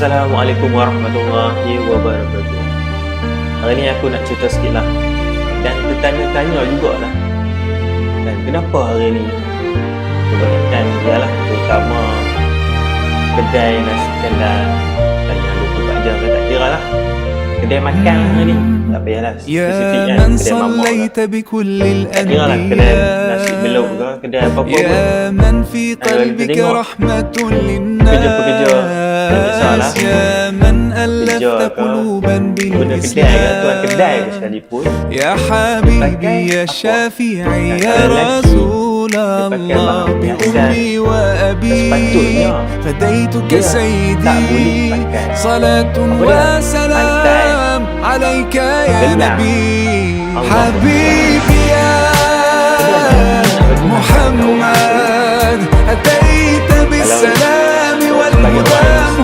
Assalamualaikum warahmatullahi wabarakatuh. Hari ni aku nak cerita sikit lah. Dan tertanya-tanya jugalah. Dan kenapa hari ni kebanyakan ialah terutama kedai nasi kandar tanya 24 jam tak kira lah. Kedai makan hari ni tak payahlah spesifiknya kedai mamak lah. Tak kira lah kedai nasi beluk ke kedai apa-apa pun. Pekerja-pekerja biasalah kerja ke guna kedai ke tuan kedai ke sekalipun pakai apa? Kalau lelaki dia pakai bahan perhiasan sepatutnya dia tak boleh pakai apa dia gelang Allah. Kalau sebagai